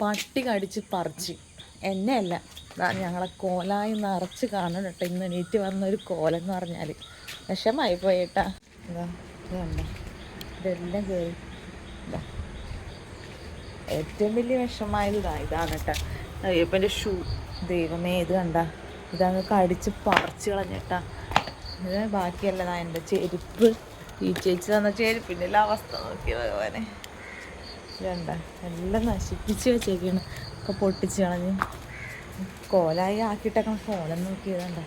പട്ടി കടിച്ച് പറിച്ച് എന്നെയല്ല. ഞങ്ങളെ കോലായി നിറച്ച് കാണണം കേട്ടോ. ഇന്ന് എണീറ്റ് വന്നൊരു കോലെന്ന് പറഞ്ഞാൽ വിഷമായി പോയേട്ടാ. ഇതാ ഇത് കണ്ട, ഇതെല്ലാം കയറി. ഏറ്റവും വലിയ വിഷമായത് ഇതാണ് കേട്ടോ. അയ്യപ്പൻ്റെ ഷൂ, ദൈവമേ ഇത് കണ്ട, ഇതങ്ങ് കടിച്ച് പറിച്ച് കളഞ്ഞിട്ടാ. ഇത് ബാക്കിയല്ല എൻ്റെ ചെരുപ്പ്, ഈ ചേച്ചി തന്ന ചെരുപ്പിൻ്റെ എല്ലാ അവസ്ഥ നോക്കി ഭഗവാനെ. ഇതണ്ട എല്ലാം നശിപ്പിച്ച് വെച്ചേക്കാണ്, ഒക്കെ പൊട്ടിച്ച് കളഞ്ഞ് കോലായി ആക്കിയിട്ടൊക്കെ കോലം നോക്കിയതണ്ട.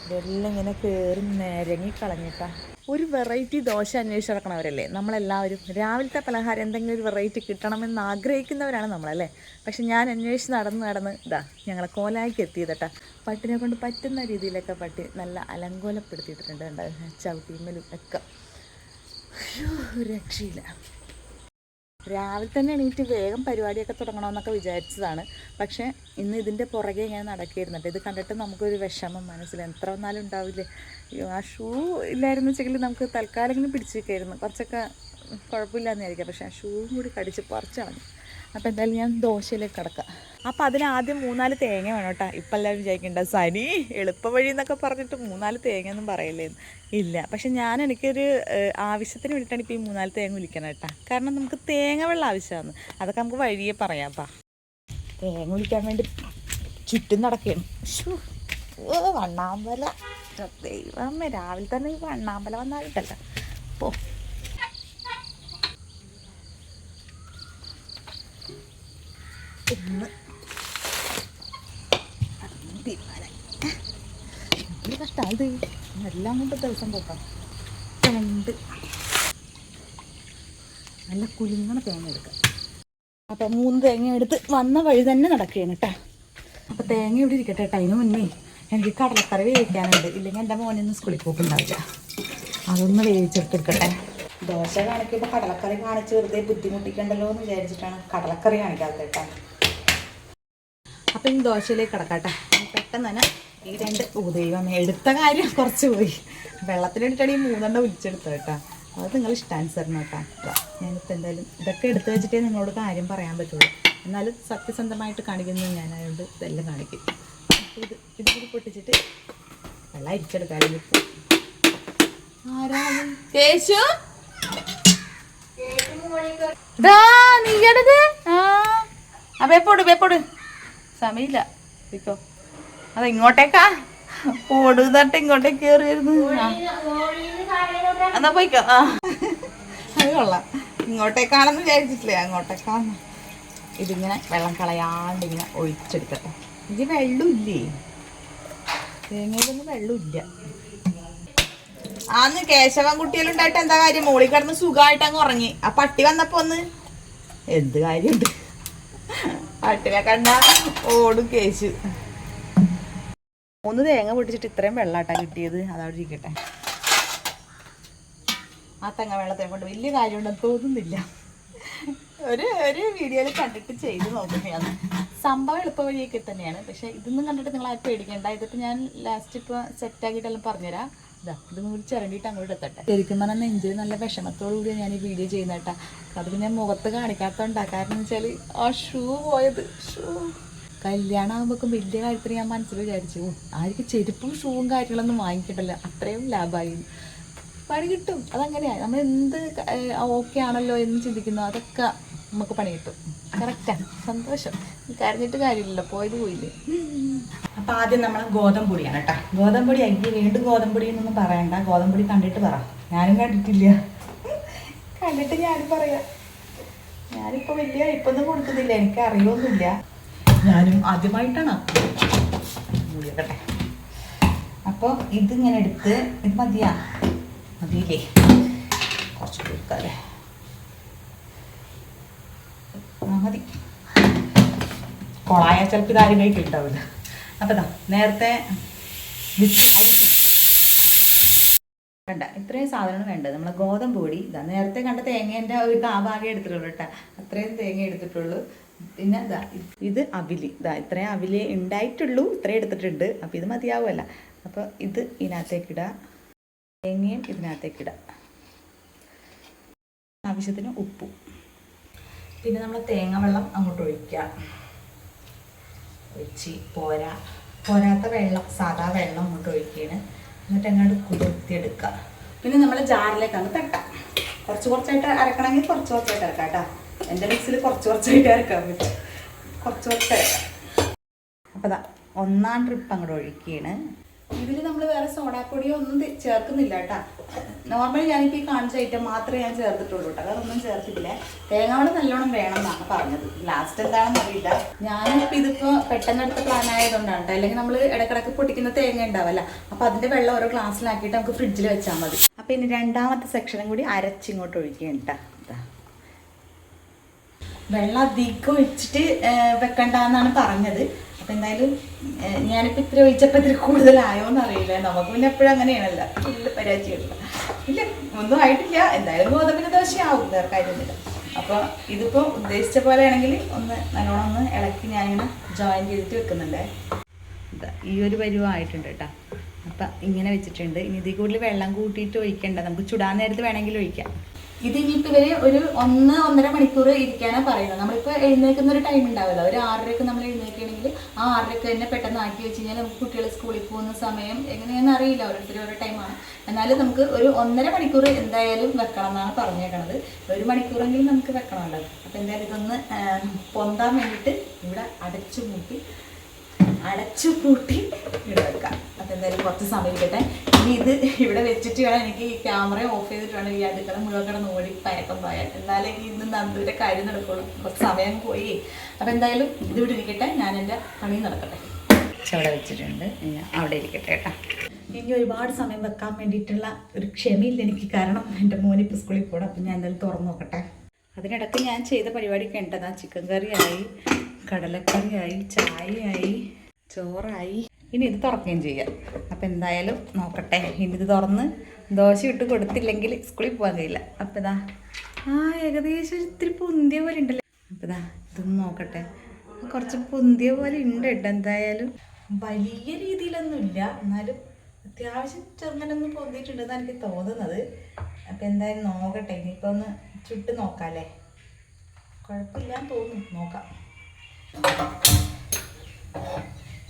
ഇതെല്ലാം ഇങ്ങനെ കയറി നിരങ്ങി കളഞ്ഞിട്ടാ. ഒരു വെറൈറ്റി ദോശ അന്വേഷിച്ച് നടക്കണവരല്ലേ നമ്മളെല്ലാവരും. രാവിലത്തെ പലഹാരം എന്തെങ്കിലും ഒരു വെറൈറ്റി കിട്ടണമെന്ന് ആഗ്രഹിക്കുന്നവരാണ് നമ്മളല്ലേ. പക്ഷെ ഞാൻ അന്വേഷിച്ച് നടന്ന് ഇതാ ഞങ്ങളെ കോലായിക്ക് എത്തിയതട്ടാ. പട്ടിനെ കൊണ്ട് പറ്റുന്ന രീതിയിലൊക്കെ പട്ടി നല്ല അലങ്കോലപ്പെടുത്തിയിട്ടുണ്ട്. കണ്ട ചവിട്ടിമലും ഒക്കെ. ഒരു രക്ഷയില്ല. രാവിലെ തന്നെ എണീറ്റ് വേഗം പരിപാടിയൊക്കെ തുടങ്ങണമെന്നൊക്കെ വിചാരിച്ചതാണ്. പക്ഷേ ഇന്ന് ഇതിൻ്റെ പുറകെ ഞാൻ നടക്കുകയായിരുന്നിട്ട് ഇത് കണ്ടിട്ട് നമുക്കൊരു വിഷമം മനസ്സിൽ എത്ര വന്നാലും ഉണ്ടാവില്ലേ. ആ ഷൂ ഇല്ലായിരുന്നു വെച്ചെങ്കിൽ നമുക്ക് തൽക്കാലം പിടിച്ച് വയ്ക്കായിരുന്നു, കുറച്ചൊക്കെ കുഴപ്പമില്ലാന്ന് വിചാരിക്കാം. പക്ഷേ ആ ഷൂവും കൂടി കടിച്ച് പറിച്ച് കളഞ്ഞു. അപ്പോൾ എന്തായാലും ഞാൻ ദോശയിലേക്ക് കിടക്കാം. അപ്പോൾ അതിനാദ്യം 3-4 തേങ്ങ വേണം കേട്ടോ. ഇപ്പം എല്ലാവരും വിചാരിക്കേണ്ട സനി എളുപ്പ വഴി എന്നൊക്കെ പറഞ്ഞിട്ട് 3-4 തേങ്ങയൊന്നും പറയില്ലേന്ന്. ഇല്ല, പക്ഷെ എനിക്കൊരു ആവശ്യത്തിന് വേണ്ടിയിട്ടാണ് ഇപ്പോൾ ഈ 3-4 തേങ്ങ വിളിക്കണം കേട്ടോ. കാരണം നമുക്ക് തേങ്ങ വെള്ളം ആവശ്യമാണ്. അതൊക്കെ നമുക്ക് വഴിയെ പറയാപ്പാ. തേങ്ങ വിളിക്കാൻ വേണ്ടി ചുറ്റും നടക്കുകയാണ്. വണ്ണാമ്പല, ദൈവമേ രാവിലെ തന്നെ ഈ വണ്ണാമ്പല വന്നായിട്ടല്ല. പോ കഷ്ടത് എല്ലാം കൊണ്ട് ദിവസം പോക്കാം. രണ്ട് നല്ല കുലുങ്ങണ തേങ്ങ എടുക്കാം. അപ്പം 3 തേങ്ങ എടുത്ത് വന്ന വഴി തന്നെ നടക്കുകയാണ് കേട്ടോ. അപ്പം തേങ്ങ ഇവിടെ ഇരിക്കട്ടെ കേട്ടോ. അതിന് മുന്നേ എനിക്ക് കടലക്കറി വേവിക്കാനുണ്ട്. ഇല്ലെങ്കിൽ എൻ്റെ മോനൊന്നും സ്കൂളിൽ പോക്കുണ്ടാവില്ല. അതൊന്ന് വേവിച്ചെടുത്തിരിക്കട്ടെ. ദോശ കാണിക്കുമ്പോൾ കടലക്കറി കാണിച്ച് വെറുതെ ബുദ്ധിമുട്ടിക്കണ്ടല്ലോ എന്ന് വിചാരിച്ചിട്ടാണ് കടലക്കറി കാണിക്കാത്തത് കേട്ടോ. അപ്പം ഇനി ദോശയിലേക്ക് കിടക്കാട്ടെ. പെട്ടെന്ന് തന്നെ ഈ 2 ദൈവമേ എടുത്ത കാര്യം കുറച്ച് പോയി. വെള്ളത്തിലിട്ടിട്ടാണ് ഈ 3 ഒലിച്ചെടുത്തത് കേട്ടോ. അത് നിങ്ങൾ ഇഷ്ടാനുസരണം കേട്ടോ. ഞാനിപ്പോൾ എന്തായാലും ഇതൊക്കെ എടുത്ത് വെച്ചിട്ടേ നിങ്ങളോട് കാര്യം പറയാൻ പറ്റുള്ളൂ. എന്നാലും സത്യസന്ധമായിട്ട് കാണിക്കുന്നത് ഞാനായതുകൊണ്ട് ഇതെല്ലാം കാണിക്കും. ഇത് പൊട്ടിച്ചിട്ട് വെള്ളം അരിച്ചെടുക്കാനും ഇപ്പോൾ ആരാണ് കേശു നീടത്. ആ വേപ്പോട് സമയമില്ല ഇപ്പൊ. അത് ഇങ്ങോട്ടേക്കാ ഓടുന്നിട്ട് ഇങ്ങോട്ടേക്ക് കയറിയായിരുന്നു. എന്നാ പോയിക്കോ. അത് കൊള്ളാം. ഇങ്ങോട്ടേക്കാണെന്ന് വിചാരിച്ചിട്ടില്ലേ, അങ്ങോട്ടേക്കാണ്. ഇതിങ്ങനെ വെള്ളം കളയാണ്ട് ഇങ്ങനെ ഒഴിച്ചെടുക്കട്ടെ. ഇത് വെള്ളമില്ലേ, തേങ്ങയിലൊന്നും വെള്ളമില്ല. ആന്ന് കേശവൻ കുട്ടികളുണ്ടായിട്ട് എന്താ കാര്യം, മോളിൽ കിടന്ന് സുഖമായിട്ട് അങ്ങ് ഉറങ്ങി. ആ പട്ടി വന്നപ്പോ എന്ത് കാര്യമുണ്ട്, പട്ടിനെ കണ്ട ഓടും കേശു. 3 തേങ്ങ പൊട്ടിച്ചിട്ട് ഇത്രയും വെള്ളാട്ടാ കിട്ടിയത്. അതവിടെ ഇരിക്കട്ടെ. ആ തേങ്ങ വെള്ളത്തെ കൊണ്ട് വലിയ കാര്യമുണ്ടെന്ന് തോന്നുന്നില്ല. ഒരു വീഡിയോയിൽ കണ്ടിട്ട് ചെയ്ത് നോക്കുന്നതാണ്. സംഭവം എളുപ്പ വഴിയൊക്കെ തന്നെയാണ്. പക്ഷെ ഇതൊന്നും കണ്ടിട്ട് നിങ്ങൾ ആരും പേടിക്കേണ്ട. ഇതിപ്പോൾ ഞാൻ ലാസ്റ്റ് ഇപ്പോൾ സെറ്റാക്കിയിട്ടെല്ലാം പറഞ്ഞുതരാം. ഇതും കൂടി ചിരണ്ടിയിട്ട് അങ്ങോട്ട് എത്തട്ടെ. ശരിക്കും പറഞ്ഞാൽ നെഞ്ചിൽ നല്ല വിഷമത്തോടു കൂടി ഞാൻ ഈ വീഡിയോ ചെയ്യുന്ന കേട്ടാ. അത് പിന്നെ മുഖത്ത് കാണിക്കാത്തോണ്ടാ. കാരണം എന്ന് വെച്ചാൽ ആ ഷൂ പോയത്. കല്യാണം ആകുമ്പോഴേക്കും വലിയ കാര്യത്തിൽ ഞാൻ മനസ്സിൽ വിചാരിച്ചു ആർക്ക് ചെരുപ്പും ഷൂവും കാര്യങ്ങളൊന്നും വാങ്ങിക്കണ്ടല്ലോ, അത്രയും ലാഭമായി. പണി കിട്ടും. അതങ്ങനെയാണ്. നമ്മൾ എന്ത് ഓക്കെ ആണല്ലോ എന്ന് ചിന്തിക്കുന്നു, അതൊക്കെ നമുക്ക് പണി കിട്ടും. കറക്റ്റാണ്. സന്തോഷം. കരഞ്ഞിട്ട് കാര്യമില്ലല്ലോ, പോയത് പോയില്ലേ. അപ്പം ആദ്യം നമ്മൾ ഗോതമ്പൊടിയാണ് കേട്ടോ. ഗോതമ്പൊടി അയ്യ വീണ്ടും ഗോതമ്പൊടി എന്നൊന്നും പറയണ്ട. ഗോതമ്പൊടി കണ്ടിട്ട് പറ. ഞാനും കണ്ടിട്ടില്ല. കണ്ടിട്ട് ഞാനും പറയാം. ഞാനിപ്പോൾ വലിയ ഇപ്പൊന്നും കൊടുക്കുന്നില്ല, എനിക്ക് അറിയൊന്നുമില്ല. ഞാനും ആദ്യമായിട്ടാണ് മൂടിയൊക്കട്ടെ. അപ്പോൾ ഇതിങ്ങനെ എടുത്ത് ഇത് മതിയില്ലേ, കുറച്ച് കൊടുക്കാല്ലേ. മതി. കൊളായ ചിലപ്പോൾ ഇത് ആരും കഴിക്കിട്ടാവില്ല. അപ്പം നേരത്തെ കണ്ട ഇത്രയും സാധനമാണ് വേണ്ടത്. നമ്മൾ ഗോതമ്പ് പൊടി നേരത്തെ കണ്ട തേങ്ങേൻ്റെ ഒരു കാഭാഗം എടുത്തിട്ടുള്ളൂ കേട്ടോ. അത്രയും തേങ്ങ എടുത്തിട്ടുള്ളൂ. പിന്നെ ഇത് അവില്. ഇത്രയും അവിലേ ഉണ്ടായിട്ടുള്ളൂ, ഇത്രയും എടുത്തിട്ടുണ്ട്. അപ്പം ഇത് മതിയാവുമല്ല. അപ്പോൾ ഇത് ഇതിനകത്തേക്കിടാം, തേങ്ങയും ഇതിനകത്തേക്കിടാം. ആവശ്യത്തിന് ഉപ്പും. പിന്നെ നമ്മൾ തേങ്ങ വെള്ളം അങ്ങോട്ട് ഒഴിക്കുക. ഒഴിച്ച് പോരാത്ത വെള്ളം, സാധാ വെള്ളം അങ്ങോട്ട് ഒഴിക്കുകയാണ്. എന്നിട്ട് അങ്ങോട്ട് കുതിർത്തിയെടുക്കുക. പിന്നെ നമ്മൾ ജാറിലേക്ക് അങ്ങ് തട്ടാം. കുറച്ചായിട്ട് അരക്കണമെങ്കിൽ കുറച്ചായിട്ട് അരക്കാം കേട്ടോ. എൻ്റെ മിക്സിൽ കുറച്ചായിട്ട് അരക്കാൻ പറ്റും. കുറച്ചായിട്ട് അരക്കാം. അപ്പോൾ അതാ 1ാം ട്രിപ്പ് അങ്ങോട്ട് ഒഴിക്കുകയാണ്. ഇതിൽ നമ്മൾ വേറെ സോഡാപ്പൊടിയോ ഒന്നും ചേർക്കുന്നില്ല കേട്ടോ. നോർമലി ഞാനിപ്പോൾ ഈ കാണിച്ച ഐറ്റം മാത്രമേ ഞാൻ ചേർത്തിട്ടുള്ളൂ കേട്ടോ. വേറെ ഒന്നും ചേർത്തിട്ടില്ല. തേങ്ങാവെള്ളം നല്ലോണം വേണം എന്നാണ് പറഞ്ഞത്. ലാസ്റ്റ് എന്താണെന്ന് അറിയില്ല. ഞാനിപ്പോൾ ഇതിപ്പോൾ പെട്ടെന്നെടുത്ത പ്ലാൻ ആയതുകൊണ്ടാണ് കേട്ടോ. അല്ലെങ്കിൽ നമ്മൾ ഇടക്കിടക്ക് പൊട്ടിക്കുന്ന തേങ്ങ ഉണ്ടാവല്ല. അപ്പോൾ അതിൻ്റെ വെള്ളം ഓരോ ഗ്ലാസ്സിലാക്കിയിട്ട് നമുക്ക് ഫ്രിഡ്ജിൽ വെച്ചാൽ മതി. അപ്പോൾ ഇനി 2ാമത്തെ സെക്ഷനും കൂടി അരച്ചിങ്ങോട്ട് ഒഴിക്കുകയാണ് കേട്ടോ. വെള്ളം അധികം ഒഴിച്ചിട്ട് വെക്കണ്ടെന്നാണ് പറഞ്ഞത്. അപ്പം എന്തായാലും ഞാനിപ്പോൾ ഇത്ര ഒഴിച്ചപ്പോൾ ഇത്തിരി കൂടുതലായോന്ന് അറിയില്ല. നമുക്ക് പിന്നെ എപ്പോഴും അങ്ങനെയാണല്ലോ. ഇല്ല പരാജയമില്ല. ഇല്ല ഒന്നും ആയിട്ടില്ല. എന്തായാലും ഗോതമ്പിൻ്റെ ദോശയാവും, വേറെ കാര്യമൊന്നുമില്ല. അപ്പോൾ ഇതിപ്പോൾ ഉദ്ദേശിച്ച പോലെ ആണെങ്കിൽ നല്ലോണം ഒന്ന് ഇളക്കി ഞാനിങ്ങനെ ജോയിൻ ചെയ്തിട്ട് വെക്കുന്നുണ്ട്. ഈ ഒരു പരുവമായിട്ടുണ്ട് കേട്ടോ. അപ്പം ഇങ്ങനെ വെച്ചിട്ടുണ്ട്. ഇനി ഇതിൽ കൂടുതൽ വെള്ളം കൂട്ടിയിട്ട് ഒഴിക്കേണ്ട. നമുക്ക് ചുടാൻ നേരത്ത് വേണമെങ്കിൽ ഒഴിക്കാം. ഇത് ഇനിയിപ്പോൾ ഇവർ ഒരു 1-1.5 മണിക്കൂർ ഇരിക്കാനാണ് പറയുന്നത്. നമ്മളിപ്പോൾ എഴുന്നേൽക്കുന്ന ഒരു ടൈം ഉണ്ടാവുമല്ലോ. ഒരു 6:30 നമ്മൾ എഴുന്നേൽക്കുകയാണെങ്കിൽ ആ 6:30 തന്നെ പെട്ടെന്ന് ആക്കി വെച്ച് കഴിഞ്ഞാൽ നമുക്ക് കുട്ടികൾ സ്കൂളിൽ പോകുന്ന സമയം എങ്ങനെയാണെന്ന് അറിയില്ല, ഓരോരുത്തരും ഓരോ ടൈമാണ്. എന്നാലും നമുക്ക് ഒരു 1.5 മണിക്കൂർ എന്തായാലും വെക്കണം എന്നാണ് പറഞ്ഞേക്കണത്. 1 മണിക്കൂറെങ്കിലും നമുക്ക് വെക്കണമല്ലോ. അപ്പോൾ എന്തായാലും ഇതൊന്ന് പൊന്താൻ വേണ്ടിയിട്ട് ഇവിടെ അടച്ചു പൂട്ടി ഇവിടെ വെക്കാം. അപ്പോൾ എന്തായാലും കുറച്ച് സമയം ഇരിക്കട്ടെ. ഇനി ഇത് ഇവിടെ വെച്ചിട്ട് വേണം എനിക്ക് ഈ ക്യാമറ ഓഫ് ചെയ്തിട്ട് വേണം ഈ അടുക്കള മുഴുവൻ കിടന്ന് ഓടി പയക്കം പോയാൽ. എന്നാലേ ഇന്ന് നന്ദൂരെ കാര്യം നടക്കുള്ളൂ. കുറച്ച് സമയം പോയി. അപ്പോൾ എന്തായാലും ഇതിവിടെ ഇരിക്കട്ടെ, ഞാൻ എൻ്റെ പണി നടക്കട്ടെ. അവിടെ വെച്ചിട്ടുണ്ട്, ഞാൻ അവിടെ ഇരിക്കട്ടെ കേട്ടോ. ഇനി ഒരുപാട് സമയം വെക്കാൻ വേണ്ടിയിട്ടുള്ള ഒരു ക്ഷമയില്ല എനിക്ക്. കാരണം എൻ്റെ മോനിപ്പോൾ സ്കൂളിൽ പോകണം. അപ്പം ഞാൻ എന്തായാലും തുറന്ന് നോക്കട്ടെ. അതിനിടയ്ക്ക് ഞാൻ ചെയ്ത പരിപാടിയൊക്കെ ഉണ്ടതാ. ചിക്കൻ കറിയായി, കടലക്കറിയായി, ചായയായി, ചോറായി. ഇനി ഇത് തുറക്കുകയും ചെയ്യാം. അപ്പം എന്തായാലും നോക്കട്ടെ. ഇനി ഇത് തുറന്ന് ദോശ ഇട്ട് കൊടുത്തില്ലെങ്കിൽ സ്കൂളിൽ പോകാൻ കഴിയില്ല. അപ്പം ഇതാ ഏകദേശം ഇത്തിരി പൊന്തിയ പോലെ ഉണ്ടല്ലോ. അപ്പം ഇതാ ഇതൊന്ന് നോക്കട്ടെ. കുറച്ച് പൊന്തിയ പോലെ ഉണ്ട് കേട്ടോ. എന്തായാലും വലിയ രീതിയിലൊന്നുമില്ല, എന്നാലും അത്യാവശ്യം ചെറുങ്ങനൊന്നും പൊന്തിയിട്ടുണ്ടെന്നാണ് എനിക്ക് തോന്നുന്നത്. അപ്പം എന്തായാലും നോക്കട്ടെ. ഇനിയിപ്പോൾ ഒന്ന് ചുട്ട് നോക്കാമല്ലേ. കുഴപ്പമില്ലാന്ന് തോന്നുന്നു. നോക്കാം.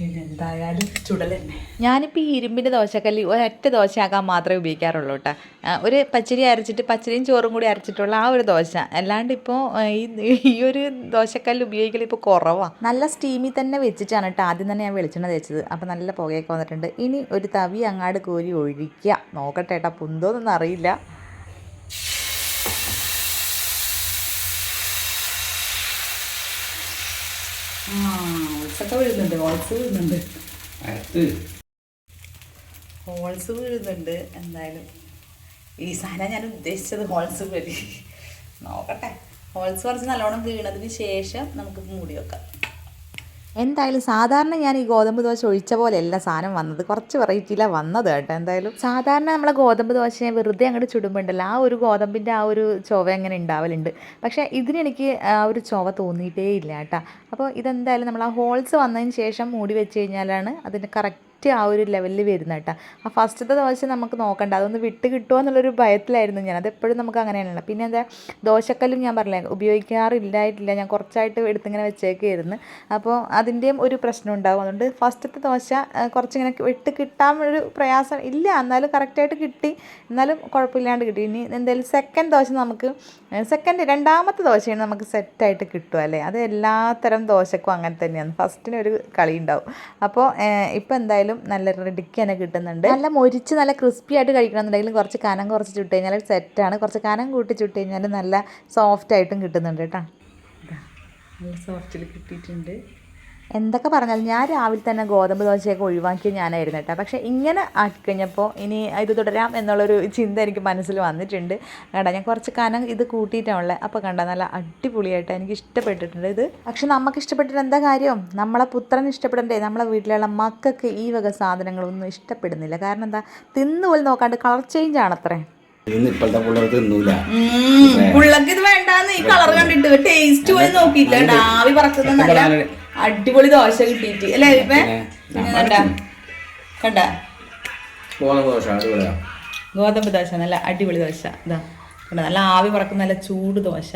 എന്തായാലും ചുടൽ തന്നെ. ഞാനിപ്പോൾ ഈ ഇരുമ്പിൻ്റെ ദോശക്കല്ല് ഒരൊറ്റ ദോശയാക്കാൻ മാത്രമേ ഉപയോഗിക്കാറുള്ളൂ കേട്ടോ. ഒരു പച്ചരി അരച്ചിട്ട് പച്ചരിയും ചോറും കൂടി അരച്ചിട്ടുള്ള ആ ഒരു ദോശ. അല്ലാണ്ട് ഇപ്പോൾ ഈ ഒരു ദോശക്കല്ല് ഉപയോഗിക്കൽ ഇപ്പോൾ കുറവാണ്. നല്ല സ്റ്റീമിൽ തന്നെ വെച്ചിട്ടാണ് കേട്ടോ ആദ്യം തന്നെ ഞാൻ വെളിച്ചെണ്ണ തേച്ചത്. അപ്പോൾ നല്ല പുകയൊക്കെ വന്നിട്ടുണ്ട്. ഇനി ഒരു തവി അങ്ങാട് കോരി ഒഴിക്കുക. നോക്കട്ടെ കേട്ടോ, പൊന്തോന്നൊന്നും അറിയില്ല. ഹോൾസൊക്കെ വീഴുന്നുണ്ട്. ഹോൾസ് വീഴുന്നുണ്ട്. എന്തായാലും ഈ സാധനം ഞാൻ ഉദ്ദേശിച്ചത് ഹോൾസ് വരി. നോക്കട്ടെ. ഹോൾസ് കുറച്ച് നല്ലോണം വീണതിന് ശേഷം നമുക്ക് മൂടി വെക്കാം. എന്തായാലും സാധാരണ ഞാൻ ഈ ഗോതമ്പ് ദോശ ഒഴിച്ച പോലെയല്ല സാധനം വന്നത്. കുറച്ച് വെറൈറ്റിയിലാണ് വന്നത് കേട്ടോ. എന്തായാലും സാധാരണ നമ്മളെ ഗോതമ്പ് ദോശയെ വെറുതെ അങ്ങോട്ട് ചുടുമ്പോണ്ടല്ലോ ആ ഒരു ഗോതമ്പിൻ്റെ ആ ഒരു ചൊവ അങ്ങനെ ഉണ്ടാവലുണ്ട്. പക്ഷേ ഇതിനെനിക്ക് ആ ഒരു ചൊവ തോന്നിയിട്ടേ ഇല്ല കേട്ടോ. അപ്പോൾ ഇതെന്തായാലും നമ്മൾ ആ ഹോൾസ് വന്നതിന് ശേഷം മൂടി വെച്ച് കഴിഞ്ഞാലാണ് അതിൻ്റെ കറക്റ്റ് ആ ഒരു ലെവലിൽ വരുന്നത് കേട്ടോ. ആ ഫസ്റ്റത്തെ ദോശ നമുക്ക് നോക്കണ്ട, അതൊന്ന് വിട്ട് കിട്ടുമോ എന്നുള്ളൊരു ഭയത്തിലായിരുന്നു ഞാൻ. അതെപ്പോഴും നമുക്ക് അങ്ങനെയാണല്ലോ. പിന്നെ എന്താ ദോശക്കല്ലും ഞാൻ പറഞ്ഞില്ലേ ഉപയോഗിക്കാറില്ലായിട്ടില്ല. ഞാൻ കുറച്ചായിട്ട് എടുത്തിങ്ങനെ വെച്ചേക്കായിരുന്നു. അപ്പോൾ അതിൻ്റെയും ഒരു പ്രശ്നം ഉണ്ടാകും. അതുകൊണ്ട് ഫസ്റ്റത്തെ ദോശ കുറച്ചിങ്ങനെ വിട്ട് കിട്ടാൻ ഒരു പ്രയാസം ഇല്ല, എന്നാലും കറക്റ്റായിട്ട് കിട്ടി. എന്നാലും കുഴപ്പമില്ലാണ്ട് കിട്ടി. ഇനി എന്തായാലും സെക്കൻഡ് ദോശ നമുക്ക് രണ്ടാമത്തെ ദോശയാണ് നമുക്ക് സെറ്റായിട്ട് കിട്ടുക അല്ലേ. അത് എല്ലാത്തരം ദോശക്കും അങ്ങനെ തന്നെയാണ്. ഫസ്റ്റിനൊരു കളി ഉണ്ടാവും. അപ്പോൾ ഇപ്പോൾ എന്തായാലും നല്ല റെഡിക്ക് തന്നെ കിട്ടുന്നുണ്ട്. നല്ല മൊരിച്ച് നല്ല ക്രിസ്പി ആയിട്ട് കഴിക്കണമെന്നുണ്ടെങ്കിലും കുറച്ച് കനം കുറച്ച് ചുട്ട് കഴിഞ്ഞാൽ സെറ്റാണ്. കുറച്ച് കനം കൂട്ടി ചുട്ട് കഴിഞ്ഞാൽ നല്ല സോഫ്റ്റായിട്ടും കിട്ടുന്നുണ്ട് കേട്ടോ. നല്ല സോഫ്റ്റിൽ കിട്ടിയിട്ടുണ്ട്. എന്തൊക്കെ പറഞ്ഞാലും ഞാൻ രാവിലെ തന്നെ ഗോതമ്പ് ദോശയൊക്കെ ഒഴിവാക്കി ഞാനായിരുന്നു കേട്ടോ. പക്ഷേ ഇങ്ങനെ ആക്കിക്കഴിഞ്ഞപ്പോൾ ഇനി ഇത് തുടരാം എന്നുള്ളൊരു ചിന്ത എനിക്ക് മനസ്സിൽ വന്നിട്ടുണ്ട് കേട്ടോ. ഞാൻ കുറച്ച് കനം ഇത് കൂട്ടിയിട്ടാണുള്ളത്. അപ്പോൾ കണ്ട നല്ല അടിപൊളിയായിട്ട് എനിക്ക് ഇഷ്ടപ്പെട്ടിട്ടുണ്ട് ഇത്. പക്ഷെ നമുക്ക് ഇഷ്ടപ്പെട്ടിട്ട് എന്താ കാര്യം, നമ്മളെ പുത്രൻ ഇഷ്ടപ്പെടണ്ടേ. നമ്മളെ വീട്ടിലുള്ള മക്കൾക്ക് ഈ വക സാധനങ്ങളൊന്നും ഇഷ്ടപ്പെടുന്നില്ല. കാരണം എന്താ, തിന്നുപോലും നോക്കാണ്ട് കളർ ചേഞ്ച് ആണത്രേ. പിള്ളക്ക് ഇത് വേണ്ടാന്ന് ഈ കളർ കണ്ടിട്ട് ടേസ്റ്റ് പോലും നോക്കിയില്ല. ആവി പറക്കുന്ന നല്ല അടിപൊളി ദോശ കിട്ടിയിട്ട് അല്ലേ ഇപ്പൊ കണ്ട ഗോതമ്പ് ദോശ നല്ല അടിപൊളി ദോശ. ഇതാ പിന്നെ നല്ല ആവി പറക്കുന്ന നല്ല ചൂട് ദോശ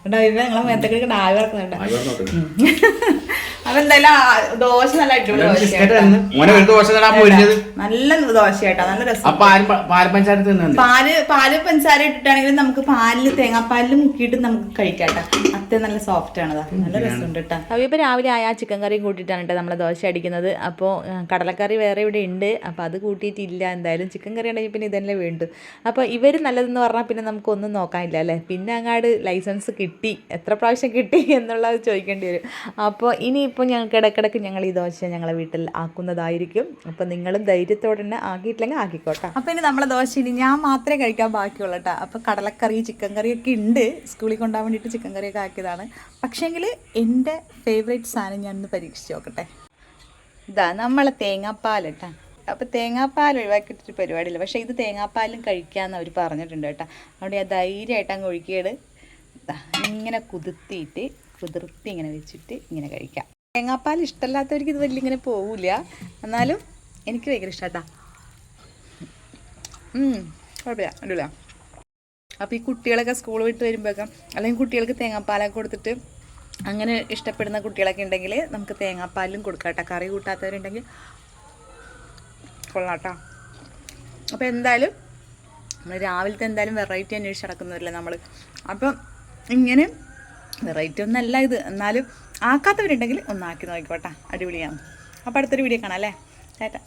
ഞങ്ങളെ മേത്തേക്ക് ആവി പറക്കുന്നുണ്ട്. അപ്പൊ എന്തായാലും ദോശ നല്ല അടിപൊളി നല്ല ദോശയായിട്ടാ, നല്ല രസം. പാല് പഞ്ചസാര ഇട്ടിട്ടാണെങ്കിലും നമുക്ക് പാലില് തേങ്ങാപ്പാലില് മുക്കിയിട്ട് നമുക്ക് കഴിക്കാട്ടോ. അത്ര നല്ല സോഫ്റ്റ് ആണ്, നല്ല രസമുണ്ട് കേട്ടോ. അപ്പൊ ഇപ്പൊ രാവിലെ ആയ ചിക്കൻ കറിയും കൂട്ടിയിട്ടാണ് കേട്ടോ നമ്മളെ ദോശ അടിക്കുന്നത്. അപ്പോൾ കടലക്കറി വേറെ ഇവിടെ ഉണ്ട്, അപ്പോൾ അത് കൂട്ടിയിട്ടില്ല. എന്തായാലും ചിക്കൻ കറി ഉണ്ടെങ്കിൽ പിന്നെ ഇതന്നെ വേണ്ടു. അപ്പോൾ ഇവർ നല്ലതെന്ന് പറഞ്ഞാൽ പിന്നെ നമുക്കൊന്നും നോക്കാനില്ല അല്ലേ. പിന്നെ അങ്ങാട് ലൈസൻസ് കിട്ടി, എത്ര പ്രാവശ്യം കിട്ടി എന്നുള്ളത് ചോദിക്കേണ്ടി വരും. അപ്പോൾ ഇനിയിപ്പോൾ ഞങ്ങൾക്ക് ഇടയ്ക്കിടയ്ക്ക് ഞങ്ങൾ ഈ ദോശ ഞങ്ങളെ വീട്ടിൽ ആക്കുന്നതായിരിക്കും. അപ്പോൾ നിങ്ങളും ധൈര്യത്തോടെ തന്നെ ആക്കിയിട്ടില്ലെങ്കിൽ ആക്കിക്കോട്ടെ. അപ്പോൾ ഇനി നമ്മളെ ദോശ ഇനി ഞാൻ മാത്രമേ കഴിക്കാൻ ബാക്കിയുള്ളൂ കേട്ടോ. അപ്പോൾ കടലക്കറി ചിക്കൻ കറിയൊക്കെ ഉണ്ട്, സ്കൂളിൽ കൊണ്ടുപോകാൻ വേണ്ടിയിട്ട് ചിക്കൻ കറിയൊക്കെ ആക്കിയതാണ്. പക്ഷേങ്കിൽ എൻ്റെ ഫേവറേറ്റ് സാധനം ഞാനൊന്ന് പരീക്ഷിച്ച് നോക്കട്ടെ. ഇതാ നമ്മളെ തേങ്ങാപ്പാൽ കേട്ടോ. അപ്പോൾ തേങ്ങാപ്പാൽ ഒഴിവാക്കിയിട്ടൊരു പരിപാടിയില്ല, പക്ഷേ ഇത് തേങ്ങാപ്പാലും കഴിക്കാമെന്ന് അവർ പറഞ്ഞിട്ടുണ്ട് കേട്ടോ. അവിടെ ഞാൻ ധൈര്യമായിട്ട് അങ്ങ് ഒഴുക്കിയത് ഇങ്ങനെ കുതിർത്തി ഇങ്ങനെ വെച്ചിട്ട് ഇങ്ങനെ കഴിക്കാം. തേങ്ങാപ്പാൽ ഇഷ്ടമല്ലാത്തവർക്ക് ഇത് വലിയ ഇങ്ങനെ പോവില്ല, എന്നാലും എനിക്ക് ഭയങ്കര ഇഷ്ടമാട്ടാ. കുഴപ്പമില്ല, അടിപൊളിയാ. അപ്പോൾ ഈ കുട്ടികളൊക്കെ സ്കൂൾ വിട്ട് വരുമ്പോഴൊക്കെ അല്ലെങ്കിൽ കുട്ടികൾക്ക് തേങ്ങാപ്പാലൊക്കെ കൊടുത്തിട്ട് അങ്ങനെ ഇഷ്ടപ്പെടുന്ന കുട്ടികളൊക്കെ ഉണ്ടെങ്കിൽ നമുക്ക് തേങ്ങാപ്പാലും കൊടുക്കാം കേട്ടോ. കറി കൂട്ടാത്തവരുണ്ടെങ്കിൽ കൊള്ളാട്ടോ. അപ്പോൾ എന്തായാലും നമ്മൾ രാവിലത്തെ എന്തായാലും വെറൈറ്റി അന്വേഷിച്ച് നടക്കുന്നവരല്ലേ നമ്മൾ. അപ്പം ഇങ്ങനെ വെറൈറ്റി ഒന്നല്ല ഇത്, എന്നാലും ആക്കാത്തവരുണ്ടെങ്കിൽ ഒന്നാക്കി നോക്കിക്കോട്ടെ, അടിപൊളിയാണ്. അപ്പോൾ അടുത്തൊരു വീഡിയോ കാണാം അല്ലേ. ടാറ്റ.